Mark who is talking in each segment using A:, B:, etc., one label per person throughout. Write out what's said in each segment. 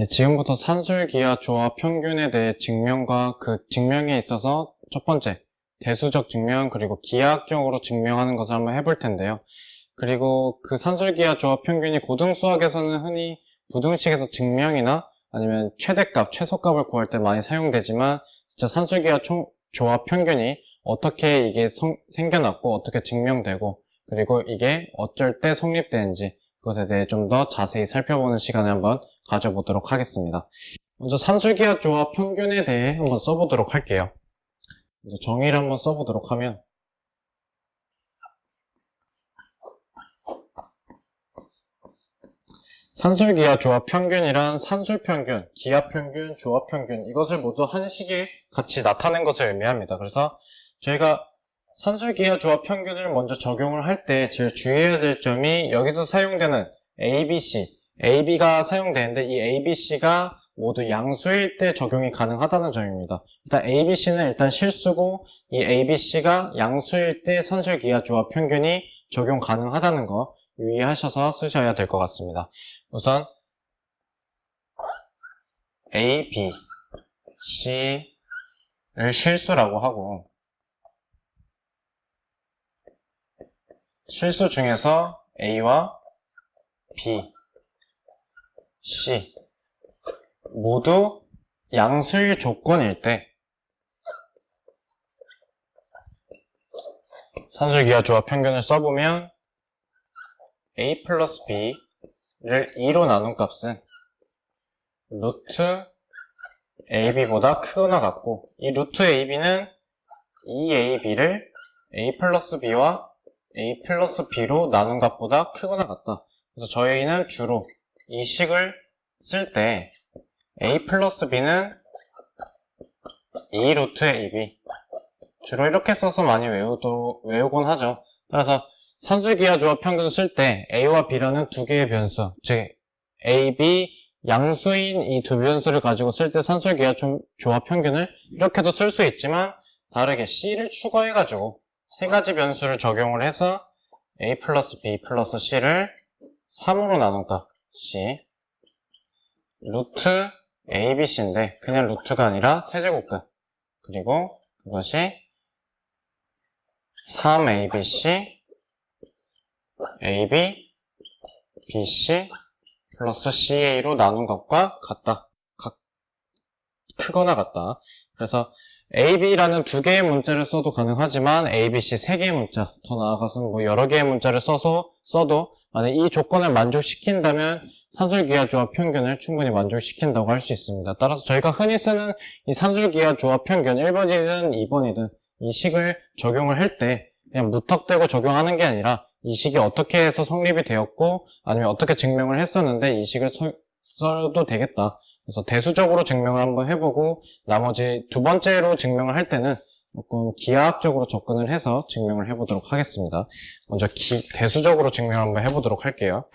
A: 네, 지금부터 산술기하 조합 평균에 대해 증명과 그 증명에 있어서 첫 번째, 대수적 증명 그리고 기하학적으로 증명하는 것을 한번 해볼 텐데요. 그리고 그 산술기하 조합 평균이 고등수학에서는 흔히 부등식에서 증명이나 아니면 최대값, 최소값을 구할 때 많이 사용되지만 진짜 산술기하 조합 평균이 어떻게 이게 생겨났고 어떻게 증명되고 그리고 이게 어쩔 때 성립되는지 그것에 대해 좀 더 자세히 살펴보는 시간을 한번 가져보도록 하겠습니다. 먼저 산술기하 조합 평균에 대해 한번 써보도록 할게요. 먼저 정의를 한번 써보도록 하면 산술기하 조합 평균이란 산술평균, 기하평균, 조합평균 이것을 모두 한 시기에 같이 나타낸 것을 의미합니다. 그래서 저희가 산술기하 조합 평균을 먼저 적용을 할 때 제일 주의해야 될 점이 여기서 사용되는 ABC, AB가 사용되는데 이 ABC가 모두 양수일 때 적용이 가능하다는 점입니다. 일단 ABC는 일단 실수고 이 ABC가 양수일 때 산술기하 조합 평균이 적용 가능하다는 거 유의하셔서 쓰셔야 될 것 같습니다. 우선 A, B, C를 실수라고 하고 실수 중에서 A와 B, C 모두 양수일 조건일 때 산술기하 조합 평균을 써보면 A 플러스 B를 2로 나눈 값은 루트 AB보다 크거나 같고 이 루트 AB는 2AB를 A 플러스 B와 A 플러스 B로 나눈 값보다 크거나 같다. 그래서 저희는 주로 이 식을 쓸 때 A 플러스 B는 2 루트 AB 주로 이렇게 써서 많이 외우곤 하죠. 따라서 산술기하 조합 평균을 쓸 때 A와 B라는 두 개의 변수, 즉 A, B 양수인 이 두 변수를 가지고 쓸 때 산술기하 조합 평균을 이렇게도 쓸 수 있지만 다르게 C를 추가해가지고 세 가지 변수를 적용을 해서 A 플러스 B 플러스 C를 3으로 나눈 값 C 루트 ABC인데 그냥 루트가 아니라 세제곱근 그리고 그것이 3ABC AB, BC 플러스 CA로 나눈 것과 같다. 크거나 같다. 그래서 AB라는 두 개의 문자를 써도 가능하지만 ABC 세 개의 문자, 더 나아가서는 뭐 여러 개의 문자를 써도 만약 이 조건을 만족시킨다면 산술기하 조합 평균을 충분히 만족시킨다고 할 수 있습니다. 따라서 저희가 흔히 쓰는 이 산술기하 조합 평균 1번이든 2번이든 이 식을 적용을 할 때 그냥 무턱대고 적용하는 게 아니라 이 식이 어떻게 해서 성립이 되었고 아니면 어떻게 증명을 했었는데 이 식을 써도 되겠다. 그래서 대수적으로 증명을 한번 해보고 나머지 두 번째로 증명을 할 때는 조금 기하학적으로 접근을 해서 증명을 해보도록 하겠습니다. 먼저 대수적으로 증명을 한번 해보도록 할게요.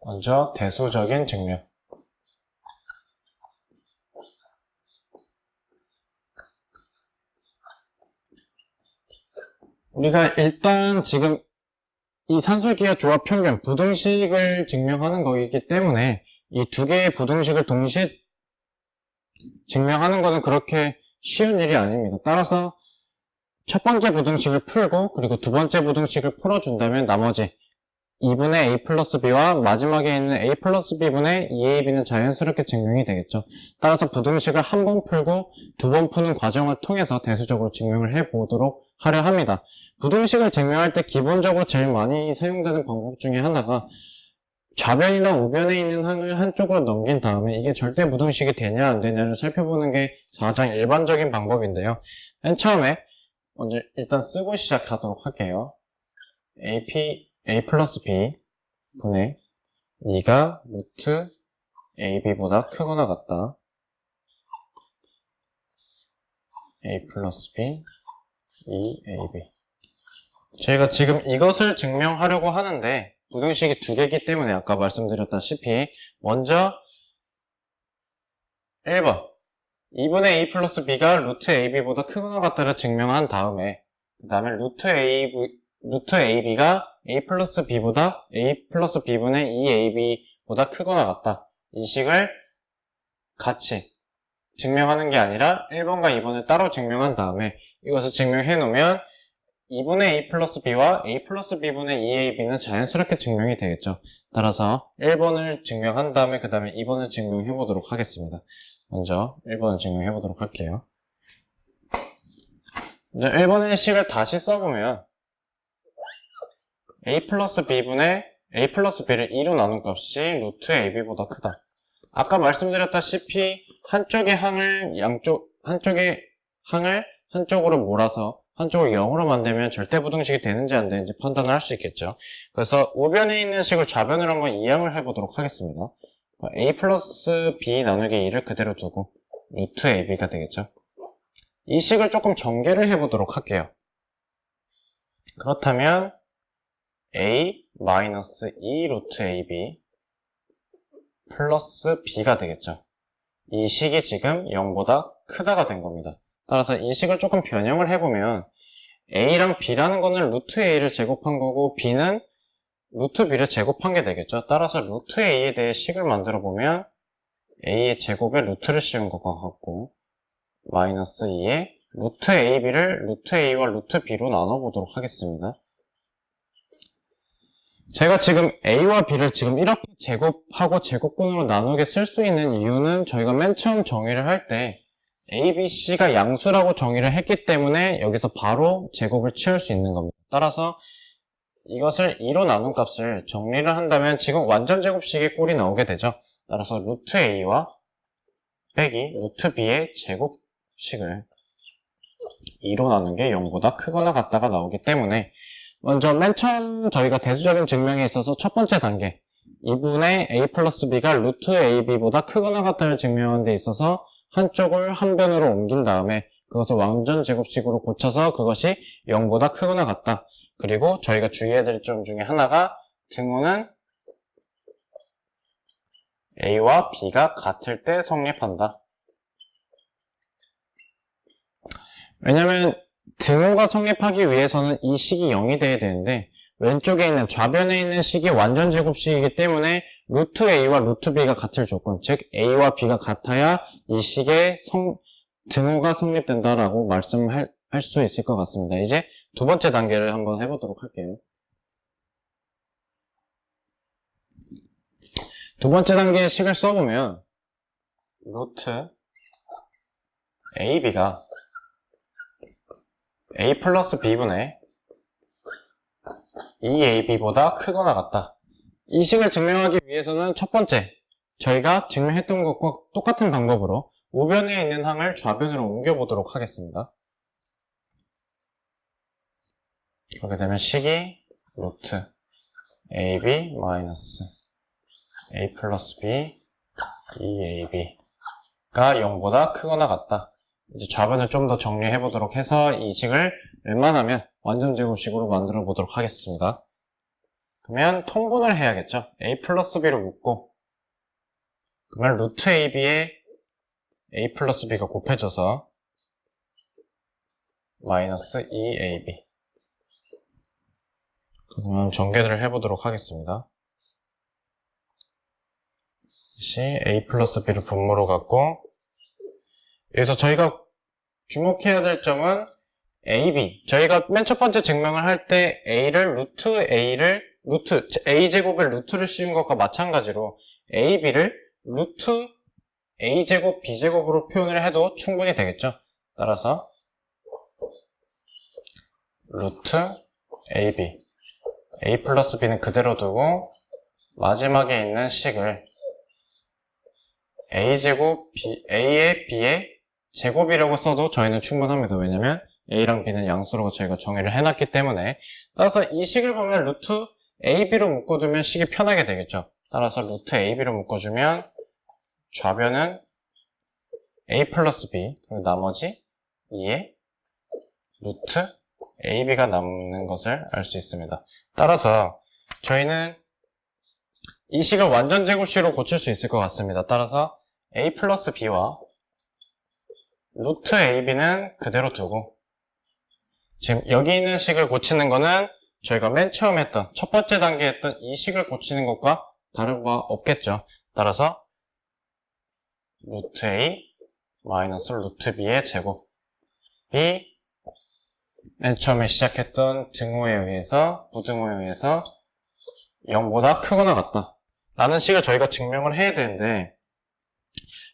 A: 먼저 대수적인 증명. 우리가 일단 지금 이 산술기하 조합 평균 부등식을 증명하는 거이기 때문에 이 두 개의 부등식을 동시에 증명하는 것은 그렇게 쉬운 일이 아닙니다. 따라서 첫 번째 부등식을 풀고 그리고 두 번째 부등식을 풀어준다면 나머지 2분의 A 플러스 B와 마지막에 있는 A 플러스 B분의 2AB는 자연스럽게 증명이 되겠죠. 따라서 부등식을 한 번 풀고 두 번 푸는 과정을 통해서 대수적으로 증명을 해보도록 하려 합니다. 부등식을 증명할 때 기본적으로 제일 많이 사용되는 방법 중에 하나가 좌변이나 우변에 있는 항을 한쪽으로 넘긴 다음에 이게 절대 부등식이 되냐 안 되냐를 살펴보는 게 가장 일반적인 방법인데요. 맨 처음에 먼저 일단 쓰고 시작하도록 할게요. A 플러스 B 분의 2가 루트 AB보다 크거나 같다. A 플러스 B 2AB 저희가 지금 이것을 증명하려고 하는데 부등식이 두 개이기 때문에 아까 말씀드렸다시피 먼저 1번 2분의 A 플러스 B가 루트 AB보다 크거나 같다를 증명한 다음에 그 다음에 루트 AB가 A 플러스 B보다 A 플러스 B분의 2AB보다 크거나 같다. 이 식을 같이 증명하는 게 아니라 1번과 2번을 따로 증명한 다음에 이것을 증명해 놓으면 2분의 A 플러스 B와 A 플러스 B분의 2AB는 자연스럽게 증명이 되겠죠. 따라서 1번을 증명한 다음에 그 다음에 2번을 증명해 보도록 하겠습니다. 먼저 1번을 증명해 보도록 할게요. 먼저 1번의 식을 다시 써보면 A 플러스 B분의 A 플러스 B를 2로 나눈 값이 루트 AB보다 크다. 아까 말씀드렸다시피 한쪽의 항을 한쪽으로 몰아서 한쪽을 0으로 만들면 절대부등식이 되는지 안 되는지 판단을 할 수 있겠죠. 그래서 우변에 있는 식을 좌변으로 한번 이항을 해보도록 하겠습니다. A 플러스 B 나누기 2를 그대로 두고 루트 AB가 되겠죠. 이 식을 조금 전개를 해보도록 할게요. 그렇다면 A 마이너스 2 루트 AB 플러스 B가 되겠죠. 이 식이 지금 0보다 크다가 된 겁니다. 따라서 이 식을 조금 변형을 해보면 A랑 B라는 거는 루트 A를 제곱한 거고 B는 루트 B를 제곱한 게 되겠죠. 따라서 루트 A에 대해 식을 만들어 보면 A의 제곱에 루트를 씌운 것과 같고 마이너스 2에 루트 AB를 루트 A와 루트 B로 나눠보도록 하겠습니다. 제가 지금 A와 B를 지금 이렇게 제곱하고 제곱근으로 나누게 쓸 수 있는 이유는 저희가 맨 처음 정의를 할 때 A, B, C가 양수라고 정의를 했기 때문에 여기서 바로 제곱을 취할 수 있는 겁니다. 따라서 이것을 2로 나눈 값을 정리를 한다면 지금 완전 제곱식의 꼴이 나오게 되죠. 따라서 루트 A와 빼기 루트 B의 제곱식을 2로 나눈 게 0보다 크거나 같다가 나오기 때문에 먼저 맨 처음 저희가 대수적인 증명에 있어서 첫 번째 단계 2분의 A 플러스 B가 루트 AB보다 크거나 같다를 증명하는 데 있어서 한쪽을 한 변으로 옮긴 다음에 그것을 완전 제곱식으로 고쳐서 그것이 0보다 크거나 같다. 그리고 저희가 주의해야 될 점 중에 하나가 등호는 A와 B가 같을 때 성립한다. 왜냐면 등호가 성립하기 위해서는 이 식이 0이 돼야 되는데 왼쪽에 있는 좌변에 있는 식이 완전 제곱식이기 때문에 루트 A와 루트 B가 같을 조건, 즉 A와 B가 같아야 이 식의 등호가 성립된다라고 말씀할 수 있을 것 같습니다. 이제 두 번째 단계를 한번 해보도록 할게요. 두 번째 단계의 식을 써보면 루트 AB가 A 플러스 B분의 2AB보다 크거나 같다. 이 식을 증명하기 위해서는 첫 번째, 저희가 증명했던 것과 똑같은 방법으로 우변에 있는 항을 좌변으로 옮겨보도록 하겠습니다. 그렇게 되면 식이 루트 AB 마이너스 A 플러스 B 2AB가 0보다 크거나 같다. 이제 좌변을 좀 더 정리해 보도록 해서 이 식을 웬만하면 완전 제곱식으로 만들어 보도록 하겠습니다. 그러면 통분을 해야겠죠. A 플러스 B를 묶고 그러면 루트 AB에 A 플러스 B가 곱해져서 마이너스 2AB. 그러면 전개를 해보도록 하겠습니다. 다시 A 플러스 B를 분모로 갖고 여기서 저희가 주목해야 될 점은 AB. 저희가 맨 첫 번째 증명을 할 때 A제곱에 루트를 씌운 것과 마찬가지로 AB를 루트 A제곱, B제곱으로 표현을 해도 충분히 되겠죠. 따라서 루트 AB, A 플러스 B는 그대로 두고 마지막에 있는 식을 A제곱, A의 B의 제곱이라고 써도 저희는 충분합니다. 왜냐면 A랑 B는 양수라고 저희가 정의를 해놨기 때문에. 따라서 이 식을 보면 루트 AB로 묶어두면 식이 편하게 되겠죠. 따라서 루트 AB로 묶어주면 좌변은 A 플러스 B, 그리고 나머지 2에 루트 AB가 남는 것을 알 수 있습니다. 따라서 저희는 이 식을 완전 제곱식으로 고칠 수 있을 것 같습니다. 따라서 A 플러스 B와 루트 AB는 그대로 두고 지금 여기 있는 식을 고치는 거는 저희가 맨 처음 했던 첫 번째 단계 했던 이 식을 고치는 것과 다른 바 없겠죠. 따라서 루트 a 마이너스 루트 b의 제곱이 맨 처음에 시작했던 등호에 의해서 부등호에 의해서 0보다 크거나 같다 라는 식을 저희가 증명을 해야 되는데,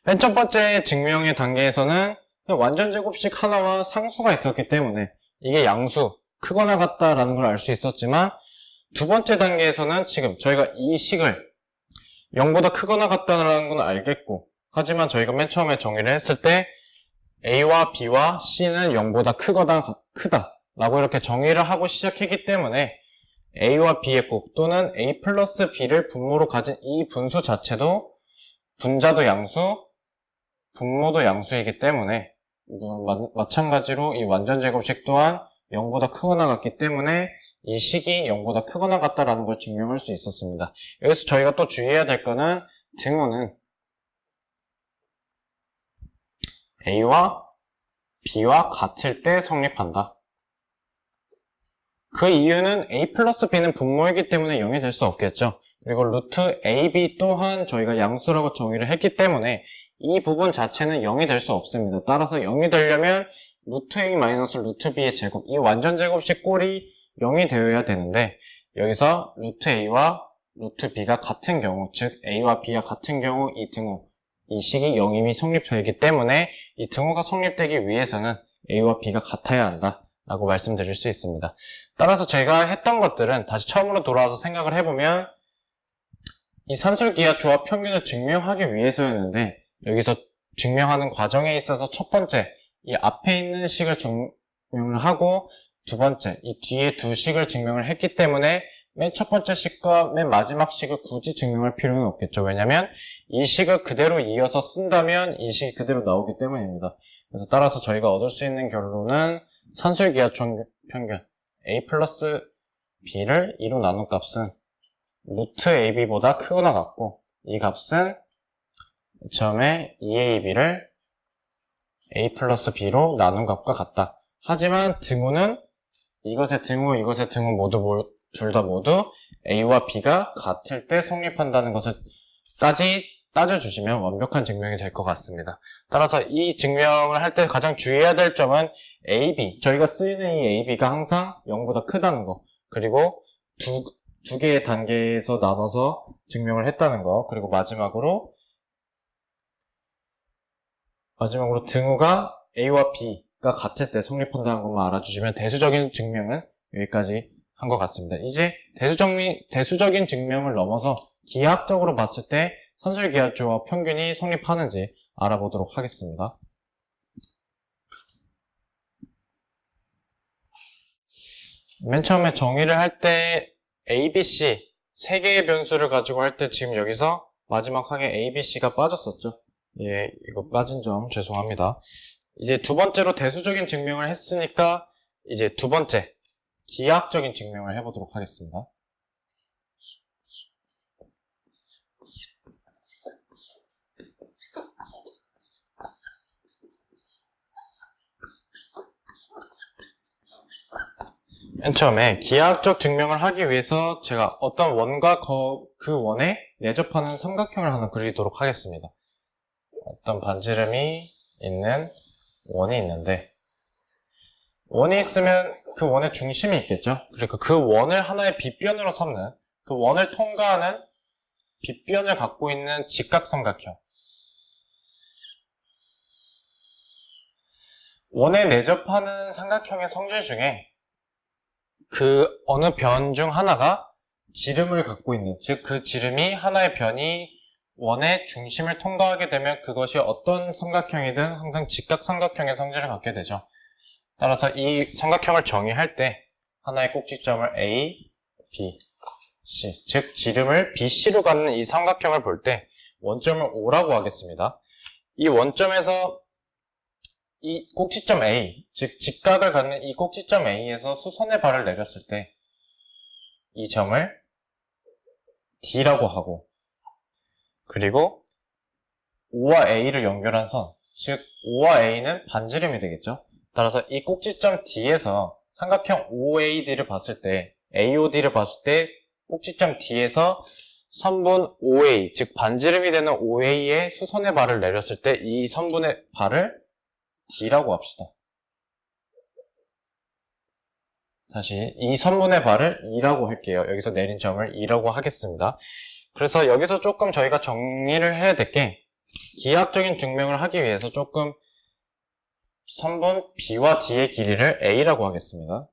A: 맨 첫 번째 증명의 단계에서는 완전 제곱식 하나와 상수가 있었기 때문에 이게 양수 크거나 같다라는 걸 알 수 있었지만, 두 번째 단계에서는 지금 저희가 이 식을 0보다 크거나 같다는 건 알겠고, 하지만 저희가 맨 처음에 정의를 했을 때 A와 B와 C는 0보다 크다 라고 이렇게 정의를 하고 시작했기 때문에 A와 B의 곱 또는 A 플러스 B를 분모로 가진 이 분수 자체도 분자도 양수, 분모도 양수이기 때문에 마찬가지로 이 완전 제곱식 또한 0보다 크거나 같기 때문에 이 식이 0보다 크거나 같다라는 걸 증명할 수 있었습니다. 여기서 저희가 또 주의해야 될 거는 등호는 A와 B와 같을 때 성립한다. 그 이유는 A 플러스 B는 분모이기 때문에 0이 될 수 없겠죠. 그리고 루트 AB 또한 저희가 양수라고 정의를 했기 때문에 이 부분 자체는 0이 될 수 없습니다. 따라서 0이 되려면 루트 A 마이너스 루트 B의 제곱, 이 완전 제곱식 꼴이 0이 되어야 되는데, 여기서 루트 A와 루트 B가 같은 경우, 즉 A와 B가 같은 경우 이 등호, 이 식이 0이미 성립되기 때문에 이 등호가 성립되기 위해서는 A와 B가 같아야 한다 라고 말씀드릴 수 있습니다. 따라서 제가 했던 것들은 다시 처음으로 돌아와서 생각을 해보면 이 산술기하조와 평균을 증명하기 위해서였는데, 여기서 증명하는 과정에 있어서 첫 번째 이 앞에 있는 식을 증명을 하고, 두 번째 이 뒤에 두 식을 증명을 했기 때문에 맨 첫 번째 식과 맨 마지막 식을 굳이 증명할 필요는 없겠죠. 왜냐하면 이 식을 그대로 이어서 쓴다면 이 식이 그대로 나오기 때문입니다. 그래서 따라서 저희가 얻을 수 있는 결론은 산술기하초 평균 a 플러스 b를 2로 나눈 값은 루트 ab보다 크거나 같고, 이 값은 처음에 2ab를 a 플러스 b로 나눈 값과 같다. 하지만 등호는 이것의 등호, 이것의 등호 모두 둘 다 모두 a와 b가 같을 때 성립한다는 것을까지 따져주시면 완벽한 증명이 될 것 같습니다. 따라서 이 증명을 할 때 가장 주의해야 될 점은 AB, 저희가 쓰이는 이 AB가 항상 0보다 크다는 거, 그리고 두 개의 단계에서 나눠서 증명을 했다는 거, 그리고 마지막으로 등호가 A와 B가 같을 때 성립한다는 것만 알아주시면 대수적인 증명은 여기까지 한 것 같습니다. 이제 대수적인 증명을 넘어서 기하학적으로 봤을 때 산술기하조와 평균이 성립하는지 알아보도록 하겠습니다. 맨 처음에 정의를 할 때 A, B, C 세 개의 변수를 가지고 할 때 지금 여기서 마지막하게 A, B, C가 빠졌었죠. 예, 이거 빠진 점 죄송합니다. 이제 두 번째로 대수적인 증명을 했으니까 이제 두 번째 기하학적인 증명을 해보도록 하겠습니다. 맨 처음에 기하학적 증명을 하기 위해서 제가 어떤 원과 그 원에 내접하는 삼각형을 하나 그리도록 하겠습니다. 어떤 반지름이 있는 원이 있는데, 원이 있으면 그 원의 중심이 있겠죠. 그리고 그 원을 하나의 빗변으로 삼는, 그 원을 통과하는 빗변을 갖고 있는 직각삼각형, 원에 내접하는 삼각형의 성질 중에 그 어느 변 중 하나가 지름을 갖고 있는, 즉 그 지름이 하나의 변이 원의 중심을 통과하게 되면 그것이 어떤 삼각형이든 항상 직각삼각형의 성질을 갖게 되죠. 따라서 이 삼각형을 정의할 때 하나의 꼭지점을 A, B, C, 즉 지름을 BC로 갖는 이 삼각형을 볼 때 원점을 O라고 하겠습니다. 이 원점에서 이 꼭지점 A, 즉 직각을 갖는 이 꼭지점 A에서 수선의 발을 내렸을 때 이 점을 D라고 하고, 그리고 O와 A를 연결한 선, 즉 O와 A는 반지름이 되겠죠. 따라서 이 꼭지점 D에서 삼각형 OAD를 봤을 때, AOD를 봤을 때 꼭지점 D에서 선분 OA, 즉 반지름이 되는 OA의 수선의 발을 내렸을 때 이 선분의 발을 D라고 합시다. 다시 이 선분의 발을 E라고 할게요. 여기서 내린 점을 E라고 하겠습니다. 그래서 여기서 조금 저희가 정리를 해야 될 게, 기하학적인 증명을 하기 위해서 조금 선분 B와 D의 길이를 A라고 하겠습니다.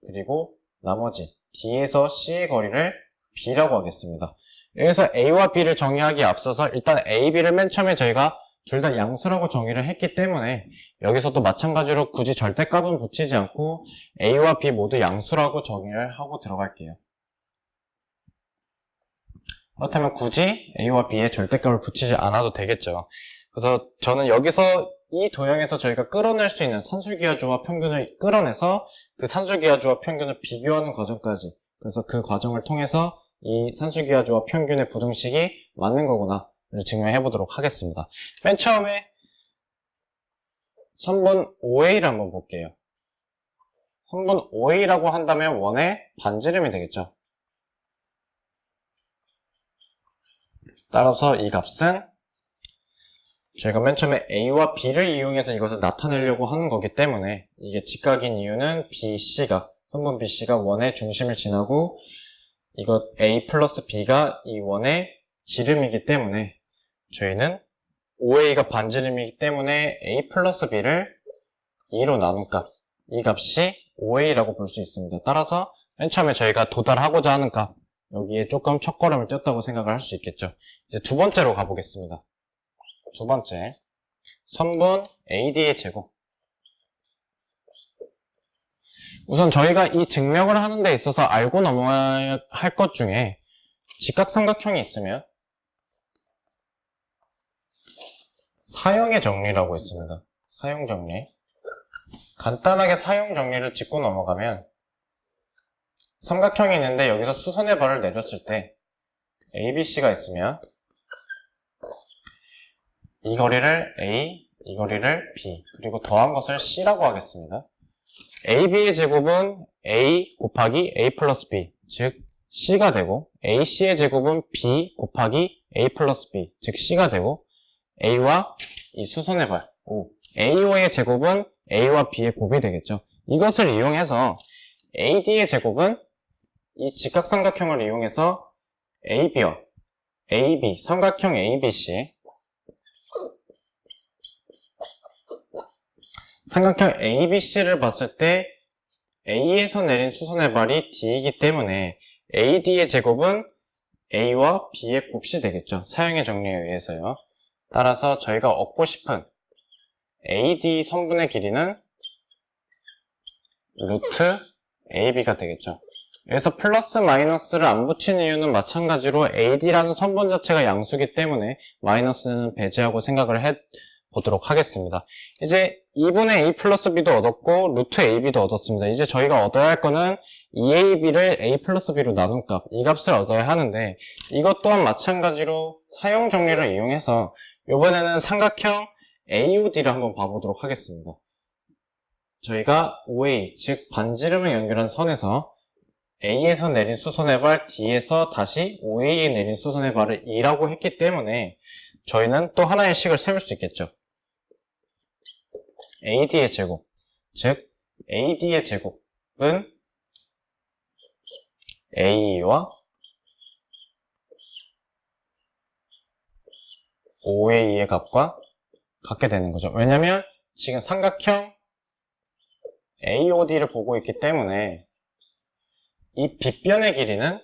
A: 그리고 나머지 D에서 C의 거리를 B라고 하겠습니다. 여기서 A와 B를 정의하기에 앞서서 일단 A, B를 맨 처음에 저희가 둘 다 양수라고 정의를 했기 때문에 여기서도 마찬가지로 굳이 절대값은 붙이지 않고 A와 B 모두 양수라고 정의를 하고 들어갈게요. 그렇다면 굳이 A와 B에 절대값을 붙이지 않아도 되겠죠. 그래서 저는 여기서 이 도형에서 저희가 끌어낼 수 있는 산술기하조와 평균을 끌어내서 그 산술기하조와 평균을 비교하는 과정까지, 그래서 그 과정을 통해서 이 산술기하조와 평균의 부등식이 맞는 거구나 를 증명해 보도록 하겠습니다. 맨 처음에 선분 OA를 한번 볼게요. 선분 OA라고 한다면 원의 반지름이 되겠죠. 따라서 이 값은 저희가 맨 처음에 A와 B를 이용해서 이것을 나타내려고 하는 거기 때문에 이게 직각인 이유는 BC가, 선분 BC가 원의 중심을 지나고 이것 A 플러스 B가 이 원의 지름이기 때문에 저희는 OA가 반지름이기 때문에 A 플러스 B를 2로 나눈 값, 이 값이 OA라고 볼 수 있습니다. 따라서 맨 처음에 저희가 도달하고자 하는 값, 여기에 조금 첫걸음을 뗐다고 생각을 할 수 있겠죠. 이제 두 번째로 가보겠습니다. 두 번째, 선분 AD의 제곱. 우선 저희가 이 증명을 하는 데 있어서 알고 넘어야 할 것 중에 직각삼각형이 있으면 사형의 정리라고 있습니다. 사형 정리. 간단하게 사형 정리를 짚고 넘어가면 삼각형이 있는데 여기서 수선의 발을 내렸을 때 ABC가 있으면 이 거리를 A, 이 거리를 B, 그리고 더한 것을 C라고 하겠습니다. AB의 제곱은 A 곱하기 A 플러스 B, 즉 C가 되고, AC의 제곱은 B 곱하기 A 플러스 B, 즉 C가 되고, A와 이 수선의 발, O, AO의 제곱은 A와 B의 곱이 되겠죠. 이것을 이용해서 AD의 제곱은 이 직각삼각형을 이용해서 AB와 AB, 삼각형 ABC, 삼각형 ABC를 봤을 때 A에서 내린 수선의 발이 D이기 때문에 AD의 제곱은 A와 B의 곱이 되겠죠. 사형의 정리에 의해서요. 따라서 저희가 얻고 싶은 AD 선분의 길이는 루트 AB가 되겠죠. 여기서 플러스 마이너스를 안 붙인 이유는 마찬가지로 AD라는 선분 자체가 양수기 때문에 마이너스는 배제하고 생각을 해보도록 하겠습니다. 이제 2분의 A 플러스 B도 얻었고 루트 AB도 얻었습니다. 이제 저희가 얻어야 할 거는 2AB를 A 플러스 B로 나눈 값, 이 값을 얻어야 하는데 이것 또한 마찬가지로 사형 정리를 이용해서 이번에는 삼각형 AOD를 한번 봐보도록 하겠습니다. 저희가 OA, 즉 반지름을 연결한 선에서 A에서 내린 수선의 발, D에서 다시 OA에 내린 수선의 발을 E라고 했기 때문에 저희는 또 하나의 식을 세울 수 있겠죠. AD의 제곱, 즉 AD의 제곱은 AE와 OA의 값과 같게 되는 거죠. 왜냐면 지금 삼각형 AOD를 보고 있기 때문에 이 빗변의 길이는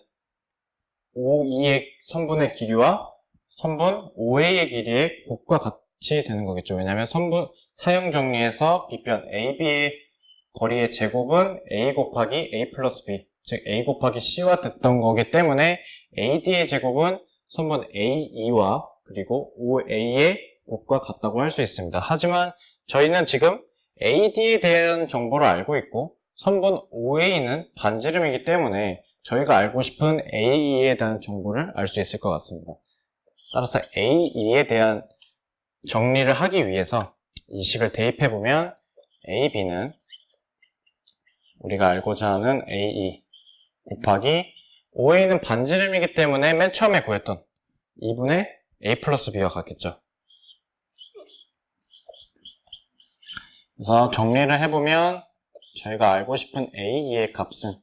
A: OE의 선분의 길이와 선분 OA의 길이의 곱과 같이 되는 거겠죠. 왜냐면 선분 사형 정리에서 빗변 AB의 거리의 제곱은 A 곱하기 A 플러스 B, 즉 A 곱하기 C와 됐던 거기 때문에 AD의 제곱은 선분 AE와 그리고 OA의 곱과 같다고 할 수 있습니다. 하지만 저희는 지금 AD에 대한 정보를 알고 있고 선분 OA는 반지름이기 때문에 저희가 알고 싶은 AE에 대한 정보를 알 수 있을 것 같습니다. 따라서 AE에 대한 정리를 하기 위해서 이 식을 대입해보면 AB는 우리가 알고자 하는 AE 곱하기 OA는 반지름이기 때문에 맨 처음에 구했던 2분의 A 플러스 B와 같겠죠. 그래서 정리를 해보면 저희가 알고 싶은 AE의 값은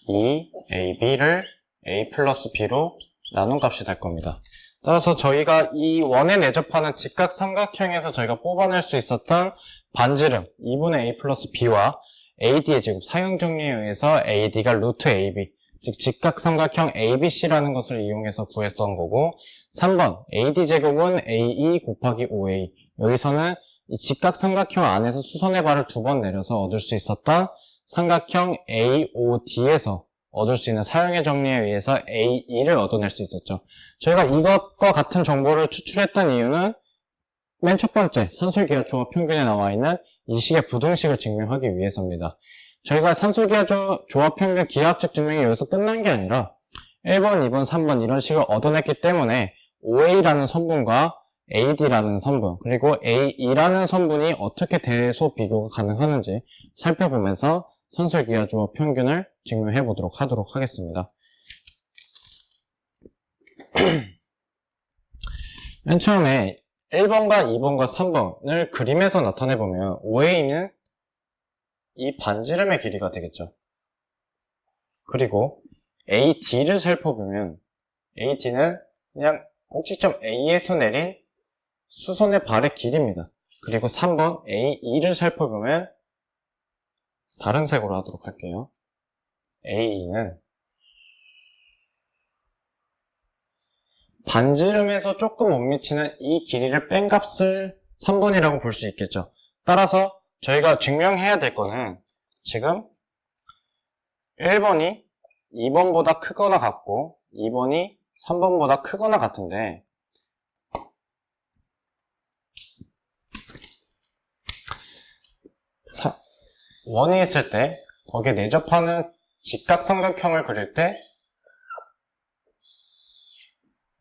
A: 2AB를 A 플러스 B로 나눈 값이 될 겁니다. 따라서 저희가 이 원에 내접하는 직각삼각형에서 저희가 뽑아낼 수 있었던 반지름 2분의 A 플러스 B와 AD의 제곱 사형정리에 의해서 AD가 루트 AB, 즉 직각삼각형 ABC라는 것을 이용해서 구했던 거고, 3번 AD 제곱은 AE 곱하기 OA, 여기서는 이 직각삼각형 안에서 수선의 발을 2번 내려서 얻을 수 있었던 삼각형 AOD에서 얻을 수 있는 사형의 정리에 의해서 AE를 얻어낼 수 있었죠. 저희가 이것과 같은 정보를 추출했던 이유는 맨 첫 번째 산술기하조와 평균에 나와 있는 이 식의 부등식을 증명하기 위해서입니다. 저희가 산술기하조와 평균 기하학적 증명이 여기서 끝난 게 아니라 1번, 2번, 3번 이런 식을 얻어냈기 때문에 OA라는 성분과 AD라는 성분, 그리고 AE라는 성분이 어떻게 대소 비교가 가능하는지 살펴보면서 산술기하조와 평균을 증명해 보도록 하도록 하겠습니다. 맨 처음에 1번과 2번과 3번을 그림에서 나타내보면 OA는 이 반지름의 길이가 되겠죠. 그리고 AD를 살펴보면 AD는 그냥 꼭지점 A에서 내린 수선의 발의 길이입니다. 그리고 3번 AE를 살펴보면 다른 색으로 하도록 할게요. AE는 반지름에서 조금 못 미치는 이 길이를 뺀 값을 3번이라고 볼 수 있겠죠. 따라서 저희가 증명해야 될 거는 지금 1번이 2번보다 크거나 같고 2번이 3번보다 크거나 같은데 원이 있을 때 거기에 내접하는 직각삼각형을 그릴 때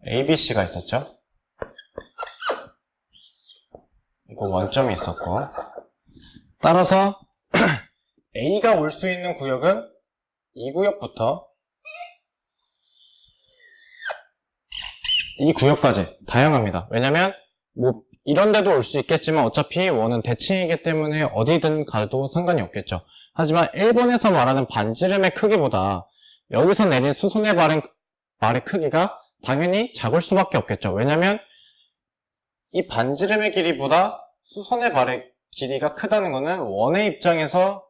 A: ABC가 있었죠. 이거 원점이 있었고, 따라서 A가 올 수 있는 구역은 이 구역부터 이 구역까지 다양합니다. 왜냐면 뭐 이런 데도 올 수 있겠지만 어차피 원은 대칭이기 때문에 어디든 가도 상관이 없겠죠. 하지만 1번에서 말하는 반지름의 크기보다 여기서 내린 수선의 발의 크기가 당연히 작을 수밖에 없겠죠. 왜냐면 이 반지름의 길이보다 수선의 발의 길이가 크다는 것은 원의 입장에서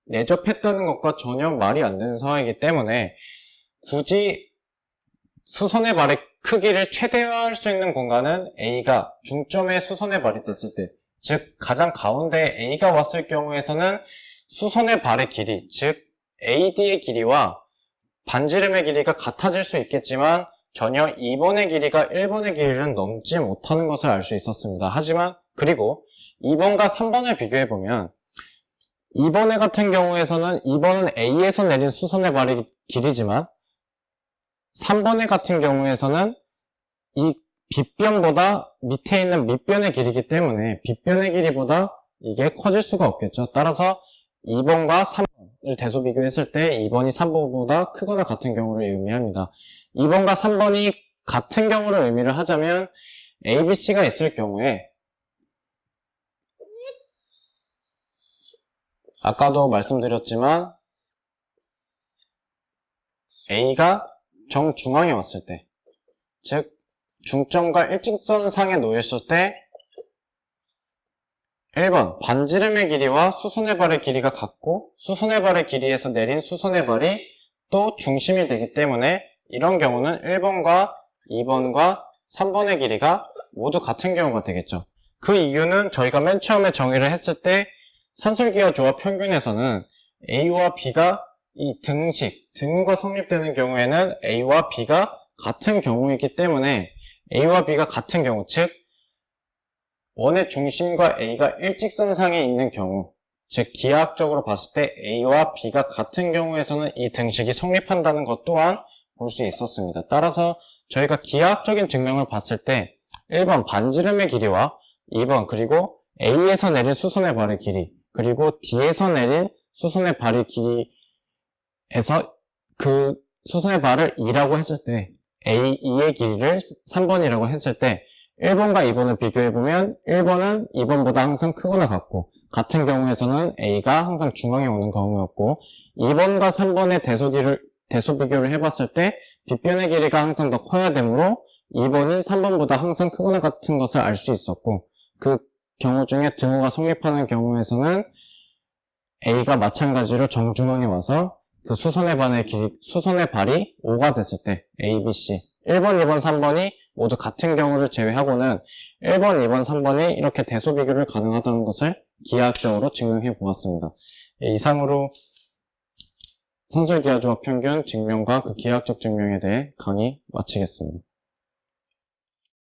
A: 내접했다는 것과 전혀 말이 안 되는 상황이기 때문에 굳이 수선의 발의 크기를 최대화할 수 있는 공간은 A가 중점에 수선의 발이 됐을 때, 즉 가장 가운데에 A가 왔을 경우에서는 수선의 발의 길이, 즉 AD의 길이와 반지름의 길이가 같아질 수 있겠지만 전혀 2번의 길이가 1번의 길이를 넘지 못하는 것을 알 수 있었습니다. 하지만 그리고 2번과 3번을 비교해보면 2번의 같은 경우에서는 2번은 A에서 내린 수선의 발의 길이지만 3번의 같은 경우에서는 이 빗변보다 밑에 있는 밑변의 길이기 때문에 빗변의 길이보다 이게 커질 수가 없겠죠. 따라서 2번과 3번을 대소 비교했을 때 2번이 3번보다 크거나 같은 경우를 의미합니다. 2번과 3번이 같은 경우를 의미를 하자면 ABC가 있을 경우에 아까도 말씀드렸지만 A가 정중앙에 왔을 때, 즉 중점과 일직선상에 놓였을 때 1번 반지름의 길이와 수선의 발의 길이가 같고 수선의 발의 길이에서 내린 수선의 발이 또 중심이 되기 때문에 이런 경우는 1번과 2번과 3번의 길이가 모두 같은 경우가 되겠죠. 그 이유는 저희가 맨 처음에 정의를 했을 때 산술기하 조합 평균에서는 A와 B가 이 등과 성립되는 경우에는 A와 B가 같은 경우이기 때문에 A와 B가 같은 경우, 즉 원의 중심과 A가 일직선상에 있는 경우, 즉 기하학적으로 봤을 때 A와 B가 같은 경우에서는 이 등식이 성립한다는 것 또한 볼 수 있었습니다. 따라서 저희가 기하학적인 증명을 봤을 때 1번 반지름의 길이와 2번 그리고 A에서 내린 수선의 발의 길이, 그리고 D에서 내린 수선의 발의 길이에서 그 수선의 발을 2라고 했을 때, A2의 길이를 3번이라고 했을 때, 1번과 2번을 비교해보면 1번은 2번보다 항상 크거나 같고, 같은 경우에서는 A가 항상 중앙에 오는 경우였고, 2번과 3번의 대소 비교를 해봤을 때 빗변의 길이가 항상 더 커야 되므로 2번이 3번보다 항상 크거나 같은 것을 알 수 있었고, 그 경우 중에 등호가 성립하는 경우에서는 A가 마찬가지로 정중앙에 와서 그 수선의 발이 5가 됐을 때 A, B, C 1번, 2번, 3번이 모두 같은 경우를 제외하고는 1번, 2번, 3번이 이렇게 대소 비교를 가능하다는 것을 기하학적으로 증명해 보았습니다. 이상으로 산술기하조합 평균 증명과 그 기하학적 증명에 대해 강의 마치겠습니다.